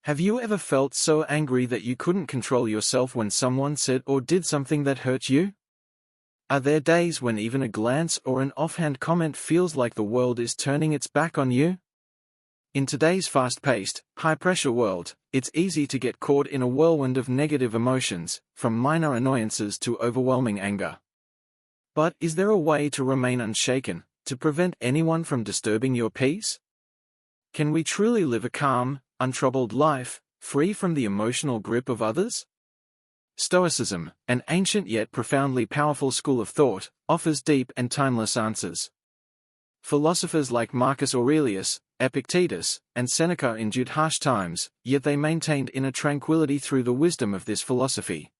Have you ever felt so angry that you couldn't control yourself when someone said or did something that hurt you? Are there days when even a glance or an offhand comment feels like the world is turning its back on you? In today's fast-paced, high-pressure world, it's easy to get caught in a whirlwind of negative emotions, from minor annoyances to overwhelming anger. But is there a way to remain unshaken, to prevent anyone from disturbing your peace? Can we truly live a calm, untroubled life, free from the emotional grip of others? Stoicism, an ancient yet profoundly powerful school of thought, offers deep and timeless answers. Philosophers like Marcus Aurelius, Epictetus, and Seneca endured harsh times, yet they maintained inner tranquility through the wisdom of this philosophy.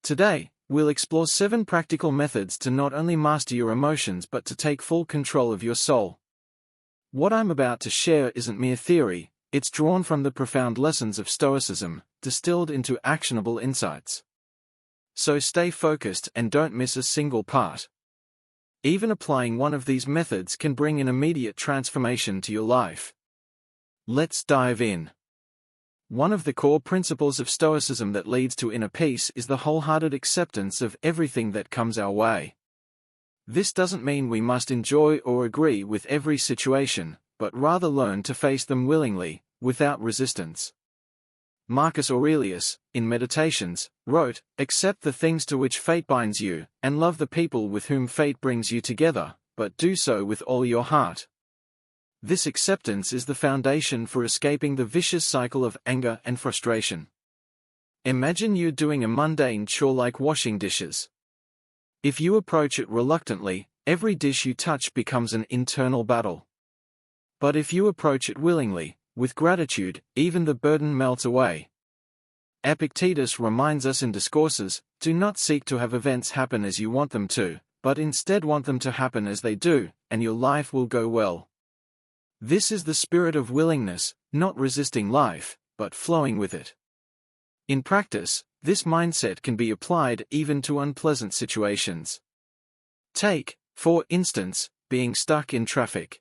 Today, we'll explore 7 practical methods to not only master your emotions but to take full control of your soul. What I'm about to share isn't mere theory, it's drawn from the profound lessons of Stoicism, distilled into actionable insights. So stay focused and don't miss a single part. Even applying one of these methods can bring an immediate transformation to your life. Let's dive in. One of the core principles of Stoicism that leads to inner peace is the wholehearted acceptance of everything that comes our way. This doesn't mean we must enjoy or agree with every situation, but rather learn to face them willingly, without resistance. Marcus Aurelius, in Meditations, wrote, "Accept the things to which fate binds you, and love the people with whom fate brings you together, but do so with all your heart." This acceptance is the foundation for escaping the vicious cycle of anger and frustration. Imagine you're doing a mundane chore like washing dishes. If you approach it reluctantly, every dish you touch becomes an internal battle. But if you approach it willingly, with gratitude, even the burden melts away. Epictetus reminds us in Discourses, "Do not seek to have events happen as you want them to, but instead want them to happen as they do, and your life will go well." This is the spirit of willingness, not resisting life, but flowing with it. In practice, this mindset can be applied even to unpleasant situations. Take, for instance, being stuck in traffic.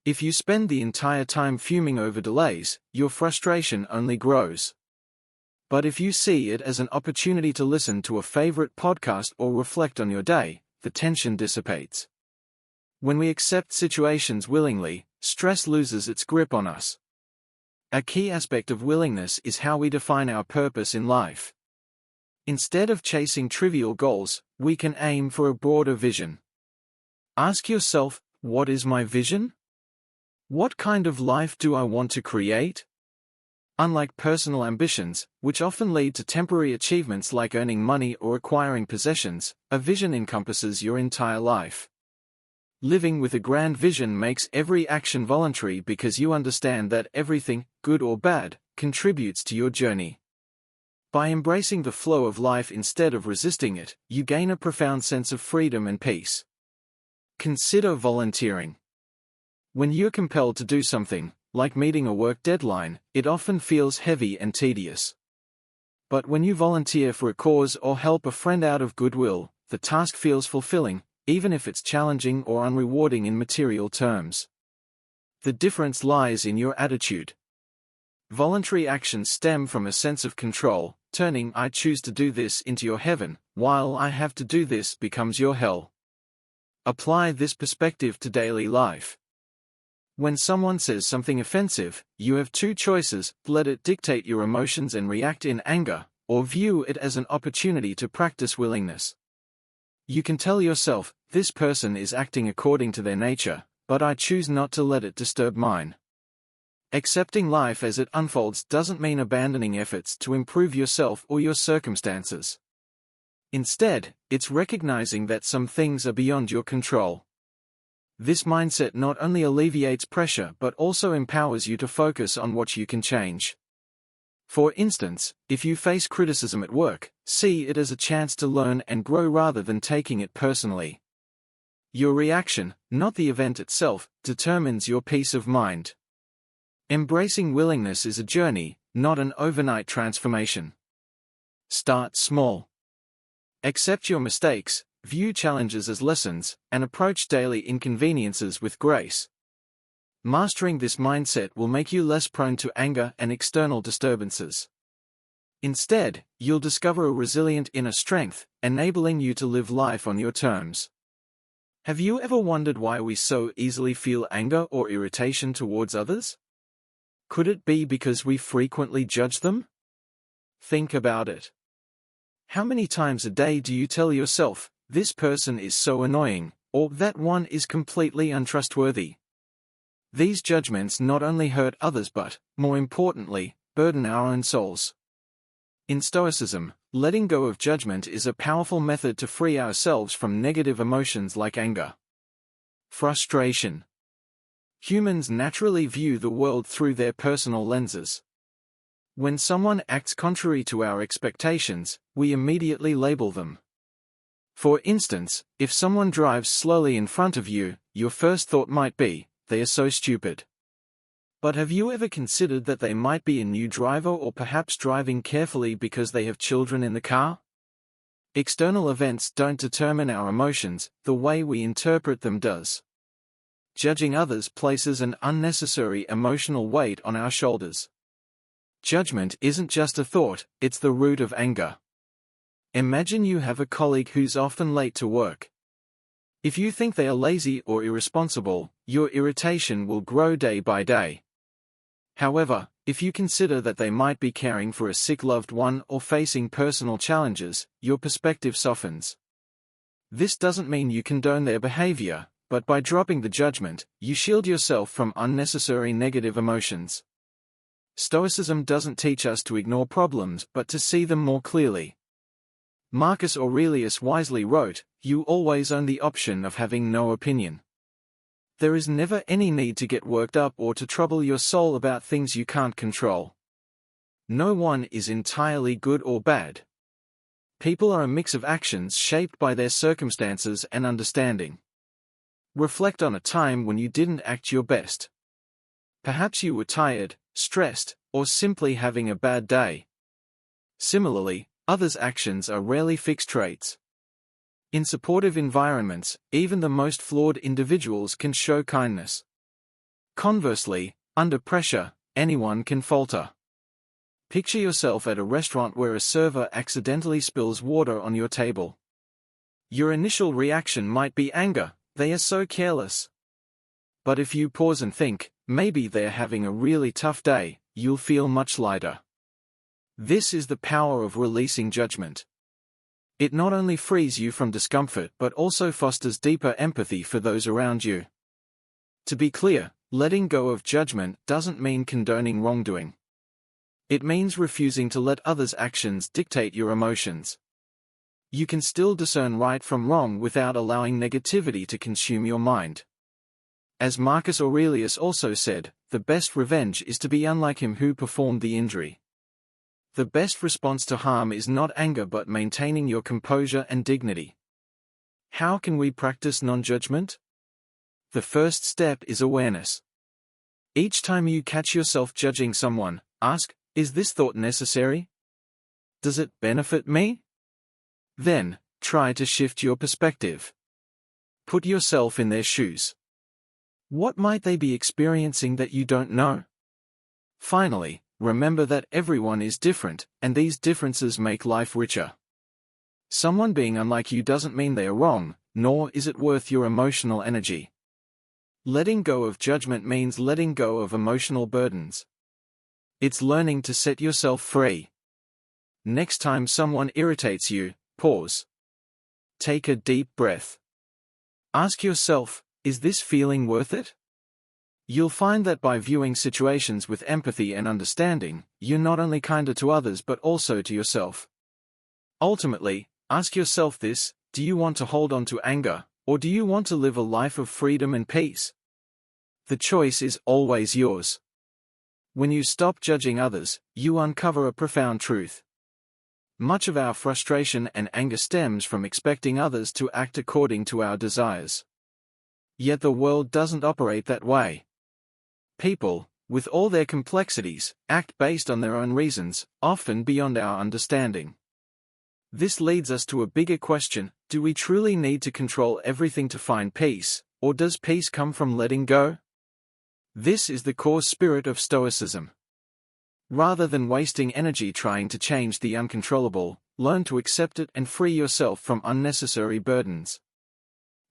If you spend the entire time fuming over delays, your frustration only grows. But if you see it as an opportunity to listen to a favorite podcast or reflect on your day, the tension dissipates. When we accept situations willingly, stress loses its grip on us. A key aspect of willingness is how we define our purpose in life. Instead of chasing trivial goals, we can aim for a broader vision. Ask yourself, what is my vision? What kind of life do I want to create? Unlike personal ambitions, which often lead to temporary achievements like earning money or acquiring possessions, a vision encompasses your entire life. Living with a grand vision makes every action voluntary because you understand that everything, good or bad, contributes to your journey. By embracing the flow of life instead of resisting it, you gain a profound sense of freedom and peace. Consider volunteering. When you're compelled to do something, like meeting a work deadline, it often feels heavy and tedious. But when you volunteer for a cause or help a friend out of goodwill, the task feels fulfilling, even if it's challenging or unrewarding in material terms. The difference lies in your attitude. Voluntary actions stem from a sense of control, turning "I choose to do this" into your heaven, while "I have to do this" becomes your hell. Apply this perspective to daily life. When someone says something offensive, you have 2 choices: let it dictate your emotions and react in anger, or view it as an opportunity to practice willingness. You can tell yourself, "This person is acting according to their nature, but I choose not to let it disturb mine." Accepting life as it unfolds doesn't mean abandoning efforts to improve yourself or your circumstances. Instead, it's recognizing that some things are beyond your control. This mindset not only alleviates pressure but also empowers you to focus on what you can change. For instance, if you face criticism at work, see it as a chance to learn and grow rather than taking it personally. Your reaction, not the event itself, determines your peace of mind. Embracing willingness is a journey, not an overnight transformation. Start small. Accept your mistakes, view challenges as lessons, and approach daily inconveniences with grace. Mastering this mindset will make you less prone to anger and external disturbances. Instead, you'll discover a resilient inner strength, enabling you to live life on your terms. Have you ever wondered why we so easily feel anger or irritation towards others? Could it be because we frequently judge them? Think about it. How many times a day do you tell yourself, "This person is so annoying," or "That one is completely untrustworthy"? These judgments not only hurt others but, more importantly, burden our own souls. In Stoicism, letting go of judgment is a powerful method to free ourselves from negative emotions like anger, frustration. Humans naturally view the world through their personal lenses. When someone acts contrary to our expectations, we immediately label them. For instance, if someone drives slowly in front of you, your first thought might be, "They are so stupid." But have you ever considered that they might be a new driver or perhaps driving carefully because they have children in the car? External events don't determine our emotions, the way we interpret them does. Judging others places an unnecessary emotional weight on our shoulders. Judgment isn't just a thought, it's the root of anger. Imagine you have a colleague who's often late to work. If you think they are lazy or irresponsible, your irritation will grow day by day. However, if you consider that they might be caring for a sick loved one or facing personal challenges, your perspective softens. This doesn't mean you condone their behavior, but by dropping the judgment, you shield yourself from unnecessary negative emotions. Stoicism doesn't teach us to ignore problems but to see them more clearly. Marcus Aurelius wisely wrote, "You always own the option of having no opinion." There is never any need to get worked up or to trouble your soul about things you can't control. No one is entirely good or bad. People are a mix of actions shaped by their circumstances and understanding. Reflect on a time when you didn't act your best. Perhaps you were tired, stressed, or simply having a bad day. Similarly, others' actions are rarely fixed traits. In supportive environments, even the most flawed individuals can show kindness. Conversely, under pressure, anyone can falter. Picture yourself at a restaurant where a server accidentally spills water on your table. Your initial reaction might be anger, "They are so careless." But if you pause and think, maybe they're having a really tough day, you'll feel much lighter. This is the power of releasing judgment. It not only frees you from discomfort but also fosters deeper empathy for those around you. To be clear, letting go of judgment doesn't mean condoning wrongdoing. It means refusing to let others' actions dictate your emotions. You can still discern right from wrong without allowing negativity to consume your mind. As Marcus Aurelius also said, the best revenge is to be unlike him who performed the injury. The best response to harm is not anger but maintaining your composure and dignity. How can we practice non-judgment? The first step is awareness. Each time you catch yourself judging someone, ask, "Is this thought necessary? Does it benefit me?" Then, try to shift your perspective. Put yourself in their shoes. What might they be experiencing that you don't know? Finally, remember that everyone is different, and these differences make life richer. Someone being unlike you doesn't mean they are wrong, nor is it worth your emotional energy. Letting go of judgment means letting go of emotional burdens. It's learning to set yourself free. Next time someone irritates you, pause. Take a deep breath. Ask yourself, is this feeling worth it? You'll find that by viewing situations with empathy and understanding, you're not only kinder to others but also to yourself. Ultimately, ask yourself this: do you want to hold on to anger, or do you want to live a life of freedom and peace? The choice is always yours. When you stop judging others, you uncover a profound truth. Much of our frustration and anger stems from expecting others to act according to our desires. Yet the world doesn't operate that way. People, with all their complexities, act based on their own reasons, often beyond our understanding. This leads us to a bigger question: do we truly need to control everything to find peace, or does peace come from letting go? This is the core spirit of Stoicism. Rather than wasting energy trying to change the uncontrollable, learn to accept it and free yourself from unnecessary burdens.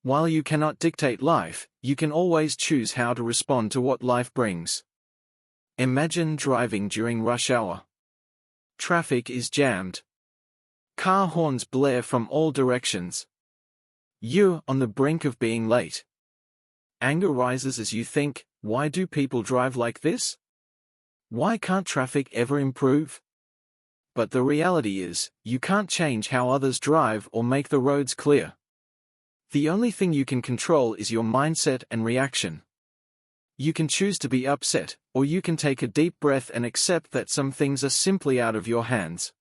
While you cannot dictate life, you can always choose how to respond to what life brings. Imagine driving during rush hour. Traffic is jammed. Car horns blare from all directions. You're on the brink of being late. Anger rises as you think, why do people drive like this? Why can't traffic ever improve? But the reality is, you can't change how others drive or make the roads clear. The only thing you can control is your mindset and reaction. You can choose to be upset, or you can take a deep breath and accept that some things are simply out of your hands.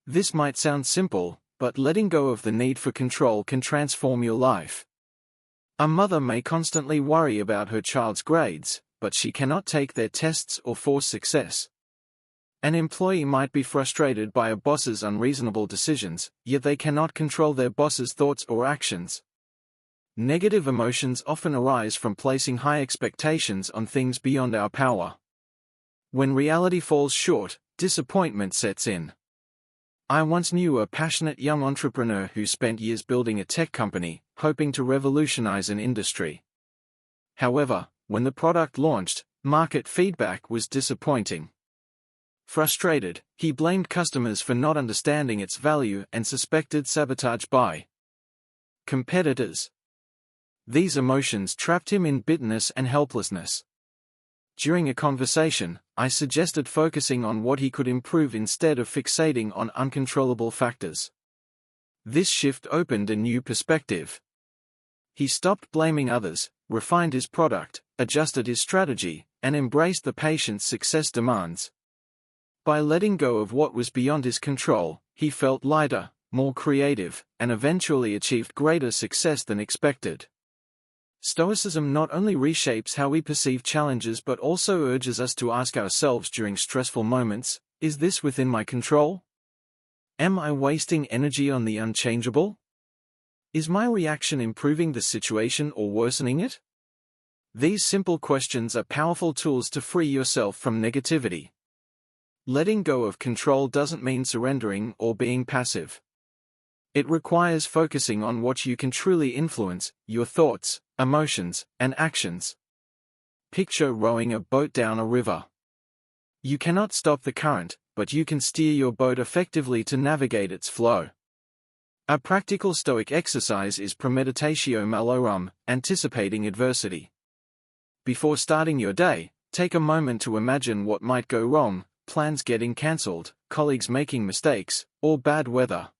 This might sound simple, but letting go of the need for control can transform your life. A mother may constantly worry about her child's grades, but she cannot take their tests or force success. An employee might be frustrated by a boss's unreasonable decisions, yet they cannot control their boss's thoughts or actions. Negative emotions often arise from placing high expectations on things beyond our power. When reality falls short, disappointment sets in. I once knew a passionate young entrepreneur who spent years building a tech company, hoping to revolutionize an industry. However, when the product launched, market feedback was disappointing. Frustrated, he blamed customers for not understanding its value and suspected sabotage by competitors. These emotions trapped him in bitterness and helplessness. During a conversation, I suggested focusing on what he could improve instead of fixating on uncontrollable factors. This shift opened a new perspective. He stopped blaming others, refined his product, adjusted his strategy, and embraced the patience success demands. By letting go of what was beyond his control, he felt lighter, more creative, and eventually achieved greater success than expected. Stoicism not only reshapes how we perceive challenges but also urges us to ask ourselves during stressful moments, is this within my control? Am I wasting energy on the unchangeable? Is my reaction improving the situation or worsening it? These simple questions are powerful tools to free yourself from negativity. Letting go of control doesn't mean surrendering or being passive. It requires focusing on what you can truly influence, your thoughts, emotions, and actions. Picture rowing a boat down a river. You cannot stop the current, but you can steer your boat effectively to navigate its flow. A practical Stoic exercise is premeditatio malorum, anticipating adversity. Before starting your day, take a moment to imagine what might go wrong, plans getting cancelled, colleagues making mistakes, or bad weather.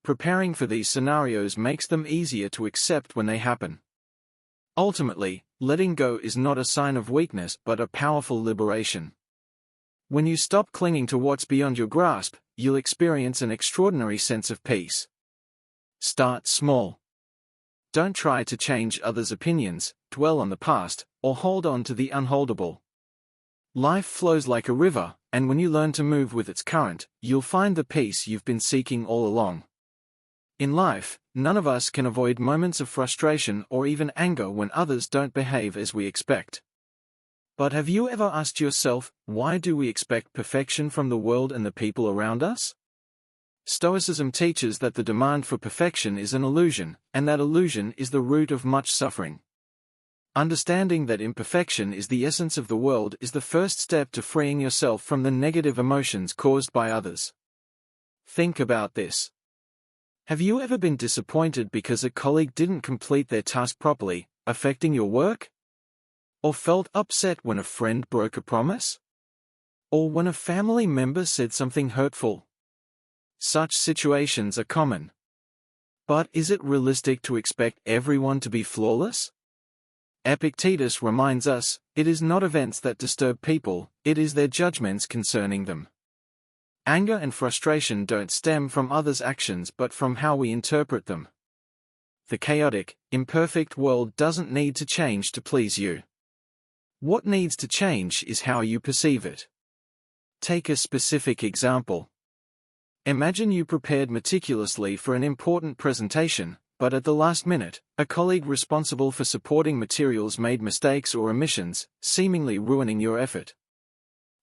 Preparing for these scenarios makes them easier to accept when they happen. Ultimately, letting go is not a sign of weakness but a powerful liberation. When you stop clinging to what's beyond your grasp, you'll experience an extraordinary sense of peace. Start small. Don't try to change others' opinions, dwell on the past, or hold on to the unholdable. Life flows like a river, and when you learn to move with its current, you'll find the peace you've been seeking all along. In life, none of us can avoid moments of frustration or even anger when others don't behave as we expect. But have you ever asked yourself, why do we expect perfection from the world and the people around us? Stoicism teaches that the demand for perfection is an illusion, and that illusion is the root of much suffering. Understanding that imperfection is the essence of the world is the first step to freeing yourself from the negative emotions caused by others. Think about this. Have you ever been disappointed because a colleague didn't complete their task properly, affecting your work? Or felt upset when a friend broke a promise? Or when a family member said something hurtful? Such situations are common. But is it realistic to expect everyone to be flawless? Epictetus reminds us, it is not events that disturb people, it is their judgments concerning them. Anger and frustration don't stem from others' actions but from how we interpret them. The chaotic, imperfect world doesn't need to change to please you. What needs to change is how you perceive it. Take a specific example. Imagine you prepared meticulously for an important presentation, but at the last minute, a colleague responsible for supporting materials made mistakes or omissions, seemingly ruining your effort.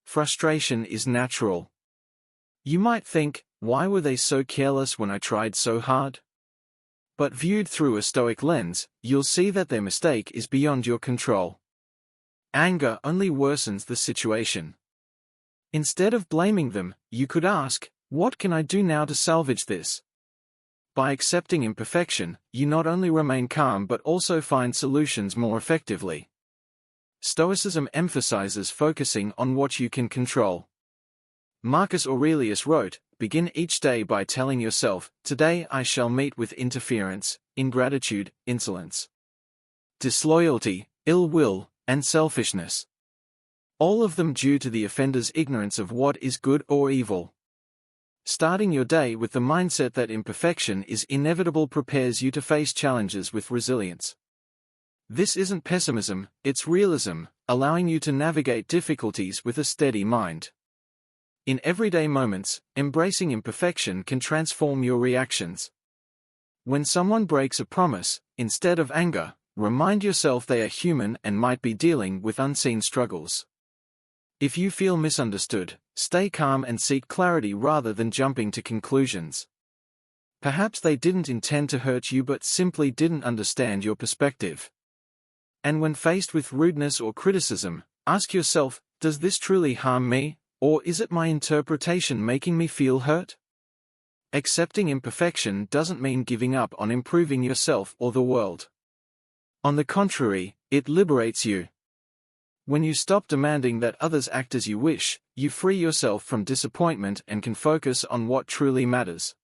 Frustration is natural. You might think, why were they so careless when I tried so hard? But viewed through a Stoic lens, you'll see that their mistake is beyond your control. Anger only worsens the situation. Instead of blaming them, you could ask, what can I do now to salvage this? By accepting imperfection, you not only remain calm but also find solutions more effectively. Stoicism emphasizes focusing on what you can control. Marcus Aurelius wrote, "Begin each day by telling yourself, 'Today I shall meet with interference, ingratitude, insolence, disloyalty, ill will, and selfishness. All of them due to the offender's ignorance of what is good or evil.'" Starting your day with the mindset that imperfection is inevitable prepares you to face challenges with resilience. This isn't pessimism, it's realism, allowing you to navigate difficulties with a steady mind. In everyday moments, embracing imperfection can transform your reactions. When someone breaks a promise, instead of anger, remind yourself they are human and might be dealing with unseen struggles. If you feel misunderstood, stay calm and seek clarity rather than jumping to conclusions. Perhaps they didn't intend to hurt you but simply didn't understand your perspective. And when faced with rudeness or criticism, ask yourself, does this truly harm me, or is it my interpretation making me feel hurt? Accepting imperfection doesn't mean giving up on improving yourself or the world. On the contrary, it liberates you. When you stop demanding that others act as you wish, you free yourself from disappointment and can focus on what truly matters.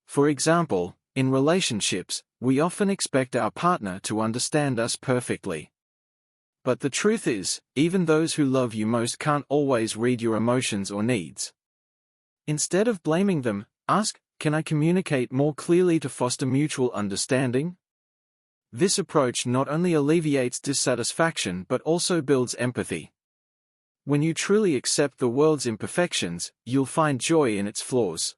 For example, in relationships, we often expect our partner to understand us perfectly. But the truth is, even those who love you most can't always read your emotions or needs. Instead of blaming them, ask, can I communicate more clearly to foster mutual understanding? This approach not only alleviates dissatisfaction but also builds empathy. When you truly accept the world's imperfections, you'll find joy in its flaws.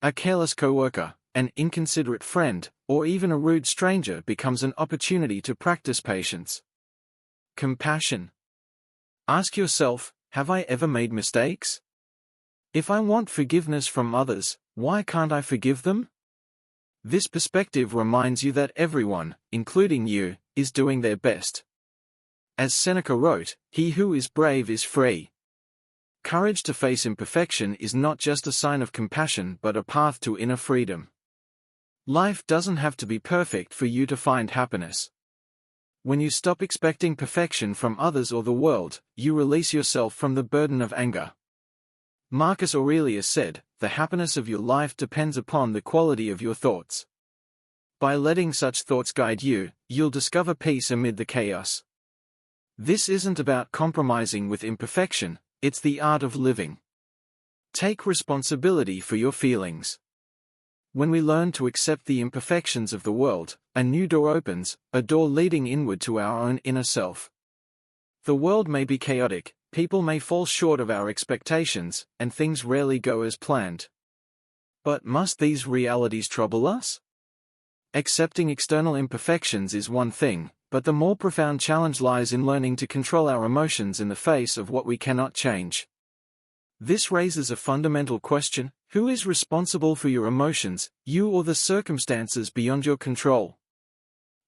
A careless coworker, an inconsiderate friend, or even a rude stranger becomes an opportunity to practice patience. Compassion. Ask yourself, have I ever made mistakes? If I want forgiveness from others, why can't I forgive them? This perspective reminds you that everyone, including you, is doing their best. As Seneca wrote, he who is brave is free. Courage to face imperfection is not just a sign of compassion but a path to inner freedom. Life doesn't have to be perfect for you to find happiness. When you stop expecting perfection from others or the world, you release yourself from the burden of anger. Marcus Aurelius said, "The happiness of your life depends upon the quality of your thoughts." By letting such thoughts guide you, you'll discover peace amid the chaos. This isn't about compromising with imperfection, it's the art of living. Take responsibility for your feelings. When we learn to accept the imperfections of the world, a new door opens, a door leading inward to our own inner self. The world may be chaotic, people may fall short of our expectations, and things rarely go as planned. But must these realities trouble us? Accepting external imperfections is one thing, but the more profound challenge lies in learning to control our emotions in the face of what we cannot change. This raises a fundamental question: who is responsible for your emotions, you or the circumstances beyond your control?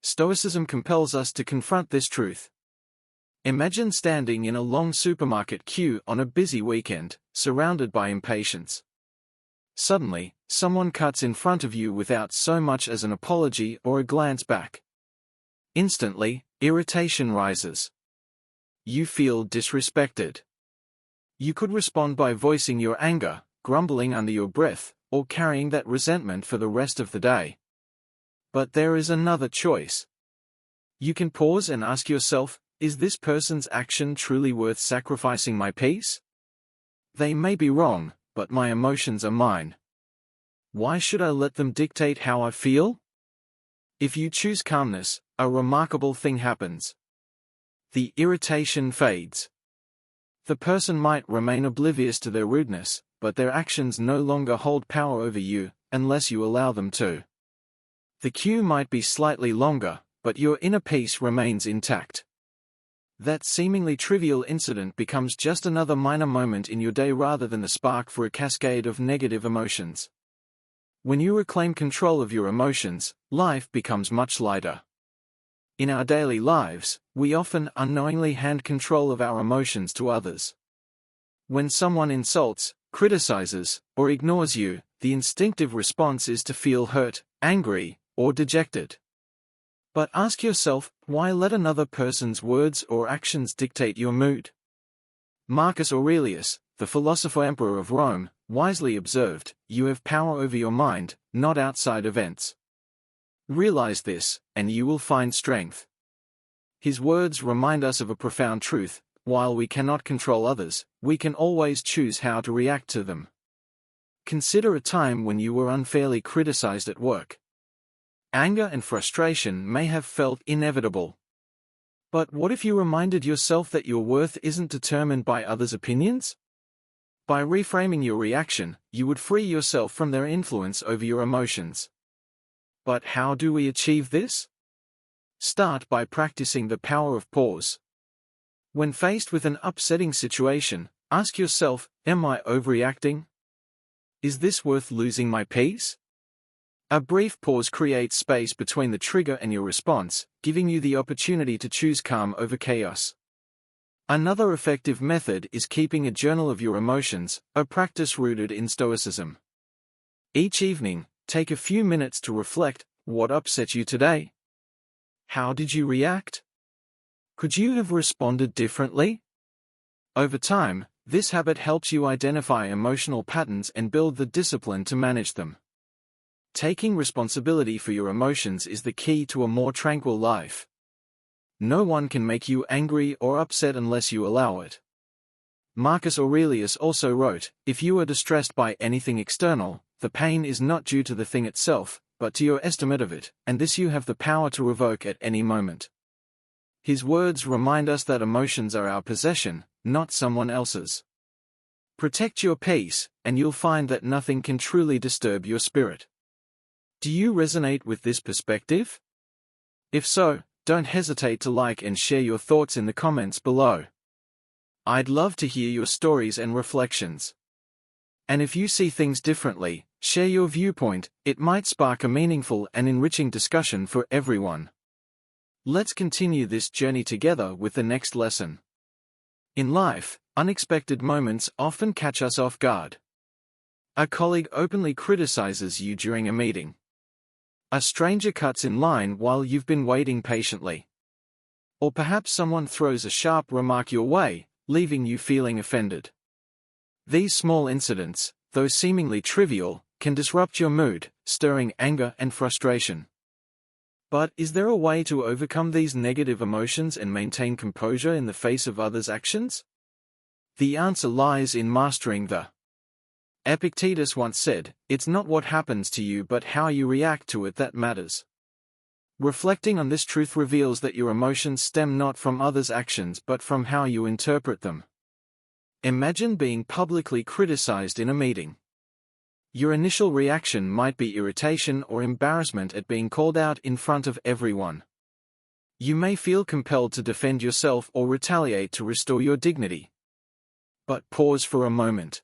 Stoicism compels us to confront this truth. Imagine standing in a long supermarket queue on a busy weekend, surrounded by impatience. Suddenly, someone cuts in front of you without so much as an apology or a glance back. Instantly, irritation rises. You feel disrespected. You could respond by voicing your anger, grumbling under your breath, or carrying that resentment for the rest of the day. But there is another choice. You can pause and ask yourself, is this person's action truly worth sacrificing my peace? They may be wrong, but my emotions are mine. Why should I let them dictate how I feel? If you choose calmness, a remarkable thing happens. The irritation fades. The person might remain oblivious to their rudeness, but their actions no longer hold power over you, unless you allow them to. The queue might be slightly longer, but your inner peace remains intact. That seemingly trivial incident becomes just another minor moment in your day rather than the spark for a cascade of negative emotions. When you reclaim control of your emotions, life becomes much lighter. In our daily lives, we often unknowingly hand control of our emotions to others. When someone insults, criticizes, or ignores you, the instinctive response is to feel hurt, angry, or dejected. But ask yourself, why let another person's words or actions dictate your mood? Marcus Aurelius, the philosopher emperor of Rome, wisely observed, "You have power over your mind, not outside events." Realize this, and you will find strength. His words remind us of a profound truth: while we cannot control others, we can always choose how to react to them. Consider a time when you were unfairly criticized at work. Anger and frustration may have felt inevitable. But what if you reminded yourself that your worth isn't determined by others' opinions? By reframing your reaction, you would free yourself from their influence over your emotions. But how do we achieve this? Start by practicing the power of pause. When faced with an upsetting situation, ask yourself, am I overreacting? Is this worth losing my peace? A brief pause creates space between the trigger and your response, giving you the opportunity to choose calm over chaos. Another effective method is keeping a journal of your emotions, a practice rooted in Stoicism. Each evening, take a few minutes to reflect, what upset you today? How did you react? Could you have responded differently? Over time, this habit helps you identify emotional patterns and build the discipline to manage them. Taking responsibility for your emotions is the key to a more tranquil life. No one can make you angry or upset unless you allow it. Marcus Aurelius also wrote, "If you are distressed by anything external, the pain is not due to the thing itself, but to your estimate of it, and this you have the power to revoke at any moment." His words remind us that emotions are our possession, not someone else's. Protect your peace, and you'll find that nothing can truly disturb your spirit. Do you resonate with this perspective? If so, don't hesitate to like and share your thoughts in the comments below. I'd love to hear your stories and reflections. And if you see things differently, share your viewpoint. It might spark a meaningful and enriching discussion for everyone. Let's continue this journey together with the next lesson. In life, unexpected moments often catch us off guard. A colleague openly criticizes you during a meeting. A stranger cuts in line while you've been waiting patiently. Or perhaps someone throws a sharp remark your way, leaving you feeling offended. These small incidents, though seemingly trivial, can disrupt your mood, stirring anger and frustration. But is there a way to overcome these negative emotions and maintain composure in the face of others' actions? The answer lies in mastering the Epictetus once said, "It's not what happens to you but how you react to it that matters." Reflecting on this truth reveals that your emotions stem not from others' actions but from how you interpret them. Imagine being publicly criticized in a meeting. Your initial reaction might be irritation or embarrassment at being called out in front of everyone. You may feel compelled to defend yourself or retaliate to restore your dignity. But pause for a moment.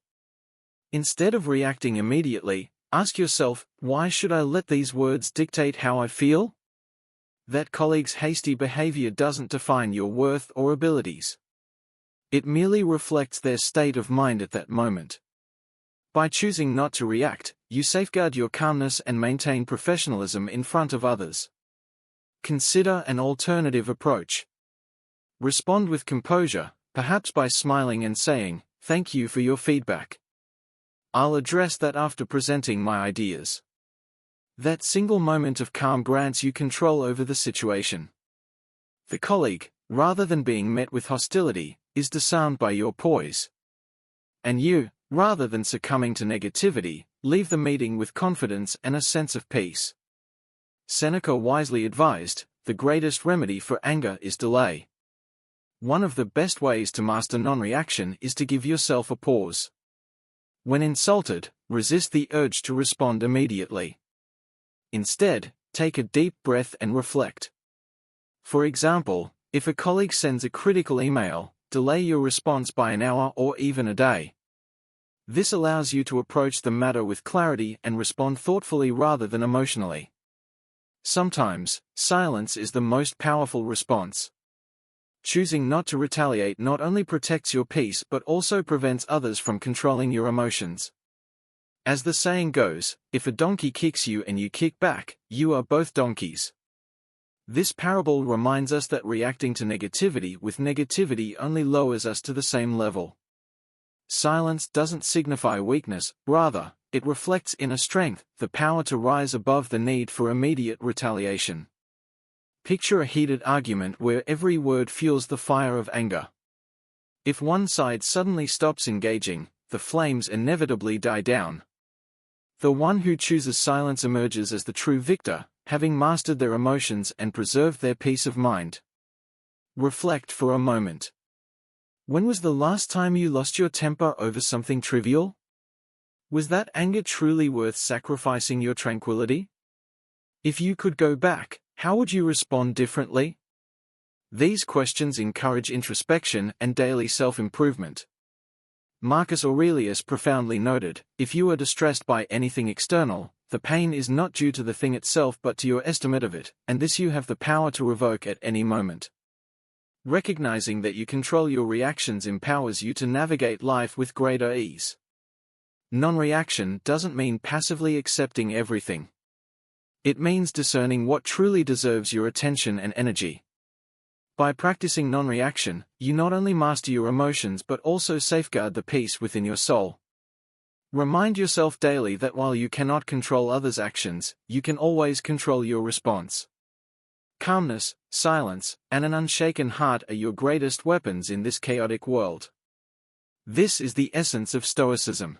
Instead of reacting immediately, ask yourself, why should I let these words dictate how I feel? That colleague's hasty behavior doesn't define your worth or abilities. It merely reflects their state of mind at that moment. By choosing not to react, you safeguard your calmness and maintain professionalism in front of others. Consider an alternative approach. Respond with composure, perhaps by smiling and saying, "Thank you for your feedback. I'll address that after presenting my ideas." That single moment of calm grants you control over the situation. The colleague, rather than being met with hostility, is disarmed by your poise. And you, rather than succumbing to negativity, leave the meeting with confidence and a sense of peace. Seneca wisely advised, "The greatest remedy for anger is delay." One of the best ways to master non-reaction is to give yourself a pause. When insulted, resist the urge to respond immediately. Instead, take a deep breath and reflect. For example, if a colleague sends a critical email, delay your response by an hour or even a day. This allows you to approach the matter with clarity and respond thoughtfully rather than emotionally. Sometimes, silence is the most powerful response. Choosing not to retaliate not only protects your peace but also prevents others from controlling your emotions. As the saying goes, if a donkey kicks you and you kick back, you are both donkeys. This parable reminds us that reacting to negativity with negativity only lowers us to the same level. Silence doesn't signify weakness, rather, it reflects inner strength, the power to rise above the need for immediate retaliation. Picture a heated argument where every word fuels the fire of anger. If one side suddenly stops engaging, the flames inevitably die down. The one who chooses silence emerges as the true victor, having mastered their emotions and preserved their peace of mind. Reflect for a moment. When was the last time you lost your temper over something trivial? Was that anger truly worth sacrificing your tranquility? If you could go back, how would you respond differently? These questions encourage introspection and daily self-improvement. Marcus Aurelius profoundly noted, "If you are distressed by anything external, the pain is not due to the thing itself but to your estimate of it, and this you have the power to revoke at any moment." Recognizing that you control your reactions empowers you to navigate life with greater ease. Non-reaction doesn't mean passively accepting everything. It means discerning what truly deserves your attention and energy. By practicing non-reaction, you not only master your emotions but also safeguard the peace within your soul. Remind yourself daily that while you cannot control others' actions, you can always control your response. Calmness, silence, and an unshaken heart are your greatest weapons in this chaotic world. This is the essence of Stoicism.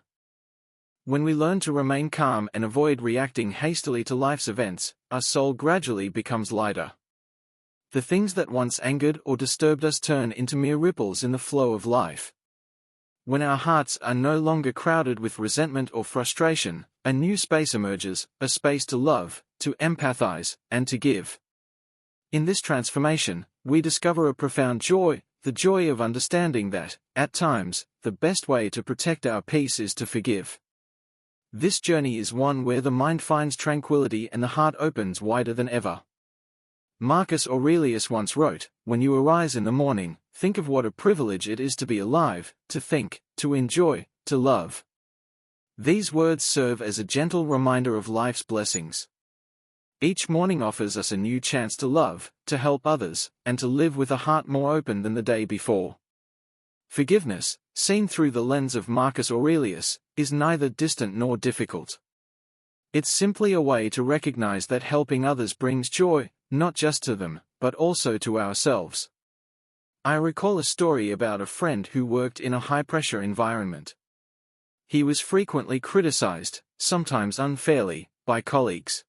When we learn to remain calm and avoid reacting hastily to life's events, our soul gradually becomes lighter. The things that once angered or disturbed us turn into mere ripples in the flow of life. When our hearts are no longer crowded with resentment or frustration, a new space emerges, a space to love, to empathize, and to give. In this transformation, we discover a profound joy, the joy of understanding that, at times, the best way to protect our peace is to forgive. This journey is one where the mind finds tranquility and the heart opens wider than ever. Marcus Aurelius once wrote, "When you arise in the morning, think of what a privilege it is to be alive, to think, to enjoy, to love." These words serve as a gentle reminder of life's blessings. Each morning offers us a new chance to love, to help others, and to live with a heart more open than the day before. Forgiveness, seen through the lens of Marcus Aurelius, is neither distant nor difficult. It's simply a way to recognize that helping others brings joy, not just to them, but also to ourselves. I recall a story about a friend who worked in a high-pressure environment. He was frequently criticized, sometimes unfairly, by colleagues.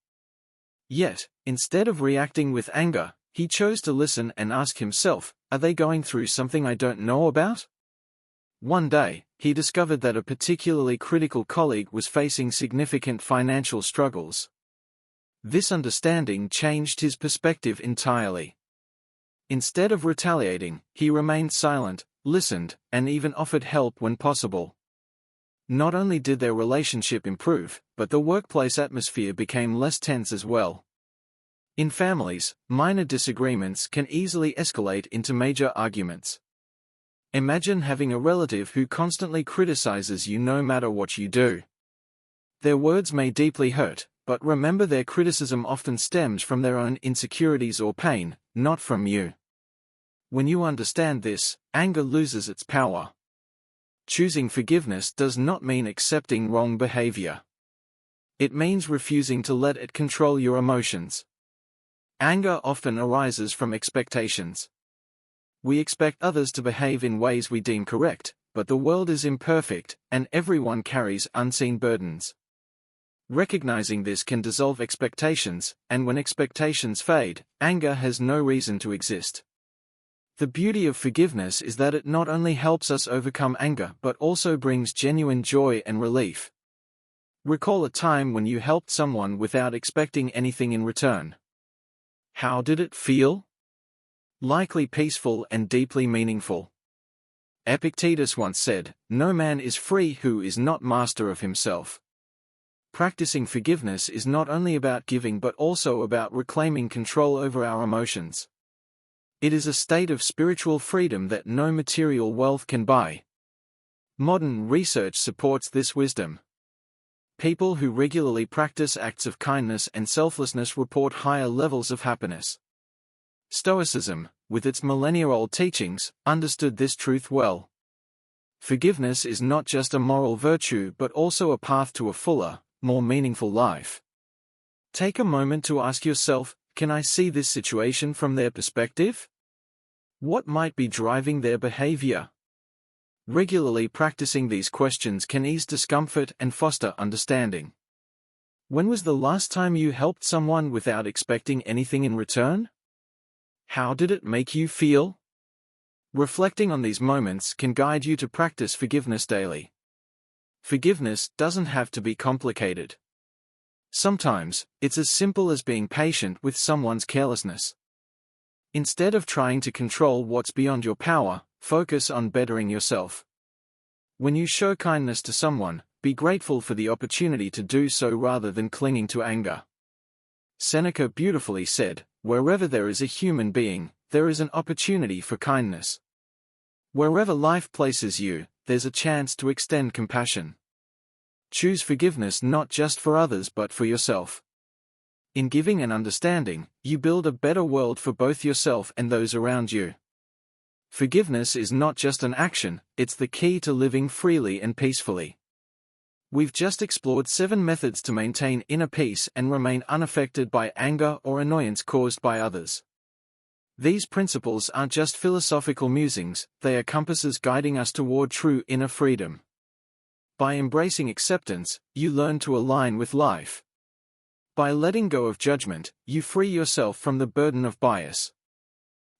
Yet, instead of reacting with anger, he chose to listen and ask himself, "Are they going through something I don't know about?" One day, he discovered that a particularly critical colleague was facing significant financial struggles. This understanding changed his perspective entirely. Instead of retaliating, he remained silent, listened, and even offered help when possible. Not only did their relationship improve, but the workplace atmosphere became less tense as well. In families, minor disagreements can easily escalate into major arguments. Imagine having a relative who constantly criticizes you no matter what you do. Their words may deeply hurt, but remember their criticism often stems from their own insecurities or pain, not from you. When you understand this, anger loses its power. Choosing forgiveness does not mean accepting wrong behavior. It means refusing to let it control your emotions. Anger often arises from expectations. We expect others to behave in ways we deem correct, but the world is imperfect, and everyone carries unseen burdens. Recognizing this can dissolve expectations, and when expectations fade, anger has no reason to exist. The beauty of forgiveness is that it not only helps us overcome anger but also brings genuine joy and relief. Recall a time when you helped someone without expecting anything in return. How did it feel? Likely peaceful and deeply meaningful. Epictetus once said, "No man is free who is not master of himself." Practicing forgiveness is not only about giving but also about reclaiming control over our emotions. It is a state of spiritual freedom that no material wealth can buy. Modern research supports this wisdom. People who regularly practice acts of kindness and selflessness report higher levels of happiness. Stoicism, with its millennia-old teachings, understood this truth well. Forgiveness is not just a moral virtue but also a path to a fuller, more meaningful life. Take a moment to ask yourself, can I see this situation from their perspective? What might be driving their behavior? Regularly practicing these questions can ease discomfort and foster understanding. When was the last time you helped someone without expecting anything in return? How did it make you feel? Reflecting on these moments can guide you to practice forgiveness daily. Forgiveness doesn't have to be complicated. Sometimes, it's as simple as being patient with someone's carelessness. Instead of trying to control what's beyond your power, focus on bettering yourself. When you show kindness to someone, be grateful for the opportunity to do so rather than clinging to anger. Seneca beautifully said, "Wherever there is a human being, there is an opportunity for kindness. Wherever life places you, there's a chance to extend compassion." Choose forgiveness not just for others but for yourself. In giving and understanding, you build a better world for both yourself and those around you. Forgiveness is not just an action, it's the key to living freely and peacefully. We've just explored 7 methods to maintain inner peace and remain unaffected by anger or annoyance caused by others. These principles aren't just philosophical musings, they are compasses guiding us toward true inner freedom. By embracing acceptance, you learn to align with life. By letting go of judgment, you free yourself from the burden of bias.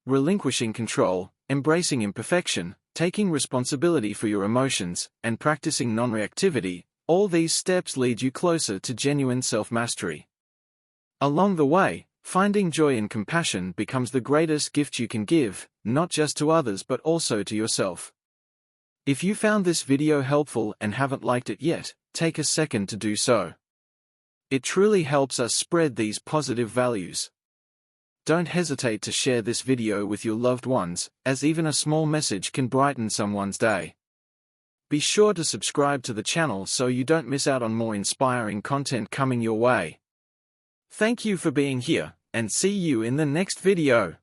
Relinquishing control, embracing imperfection, taking responsibility for your emotions, and practicing non-reactivity, all these steps lead you closer to genuine self-mastery. Along the way, finding joy and compassion becomes the greatest gift you can give, not just to others but also to yourself. If you found this video helpful and haven't liked it yet, take a second to do so. It truly helps us spread these positive values. Don't hesitate to share this video with your loved ones, as even a small message can brighten someone's day. Be sure to subscribe to the channel so you don't miss out on more inspiring content coming your way. Thank you for being here, and see you in the next video.